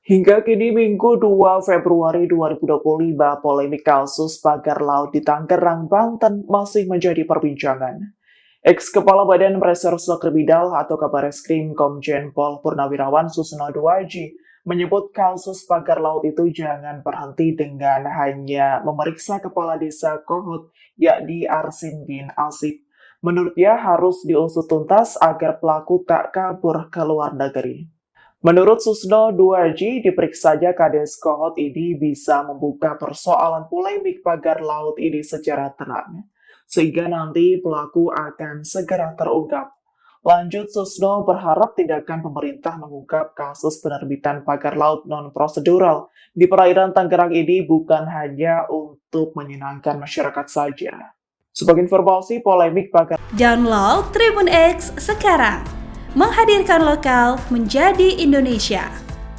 Hingga kini Minggu 2 Februari 2025, polemik kasus pagar laut di Tangerang, Banten masih menjadi perbincangan. Ex-Kepala Badan Reserse Kriminal atau Kabareskrim Komjen Pol Purnawirawan Susno Duaji menyebut kasus pagar laut itu jangan berhenti dengan hanya memeriksa Kepala Desa Kohut, yakni Arsin bin Asib. Menurutnya harus diusut tuntas agar pelaku tak kabur ke luar negeri. Menurut Susno Duaji, diperiksanya Kades Kohot ini bisa membuka persoalan polemik pagar laut ini secara tenang, sehingga nanti pelaku akan segera terungkap. Lanjut, Susno berharap tindakan pemerintah mengungkap kasus penerbitan pagar laut non-prosedural di perairan Tangerang ini bukan hanya untuk menyenangkan masyarakat saja. Sebagai informasi, polemik pagar Download Tribun X sekarang, menghadirkan lokal menjadi Indonesia.